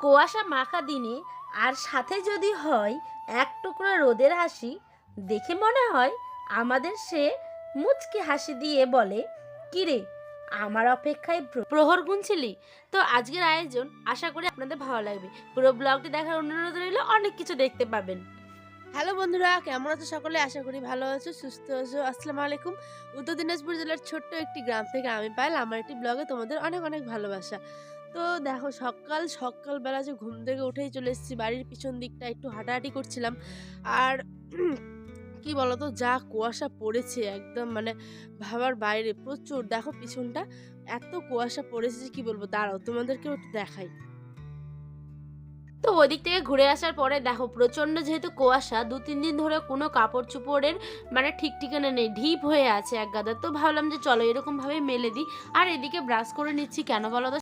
কুয়াশা মাখা দিনে আর সাথে যদি হয় এক টুকরো রোদের হাসি, দেখে মনে হয় আমাদের সে মুচকি হাসি দিয়ে বলে, কিরে আমার অপেক্ষায় প্রহর গুনছিলি? তো আজকের আয়োজন আশা করি আপনাদের ভালো লাগবে। পুরো ব্লগটি দেখার অনুরোধ রইল, অনেক কিছু দেখতে পাবেন। হ্যালো বন্ধুরা, কেমন আছো সকলে? আশা করি ভালো আছো, সুস্থ আছো। আসসালামু আলাইকুম। উত্তর দিনাজপুর জেলার ছোট্ট একটি গ্রাম থেকে আমি পায়েল। আমার একটি ব্লগে তোমাদের অনেক অনেক ভালোবাসা। তো দেখো, সকালবেলা যে ঘুম থেকে উঠেই চলে এসেছি, বাড়ির পিছন দিকটা একটু হাঁটাহাঁটি করছিলাম। আর কি বলতো, যা কুয়াশা পড়েছে একদম মানে ভাবার বাইরে, প্রচুর। দেখো পিছনটা এত কুয়াশা পড়েছে যে কি বলবো, দাঁড়াও তোমাদেরকেও একটু দেখাই। তো ওদিক থেকে ঘুরে আসার পরে দেখো প্রচণ্ড যেহেতু কুয়াশা, 2-3 দিন ধরে কোনো কাপড় চোপড়ের মানে ঠিক ঠিকানা নেই, ঢিপ হয়ে আছে এক গাদা। তো ভাবলাম যে চলো এরকমভাবে মেলে দিই। আর এদিকে ব্রাশ করে নিচ্ছি, কেন বলো তো,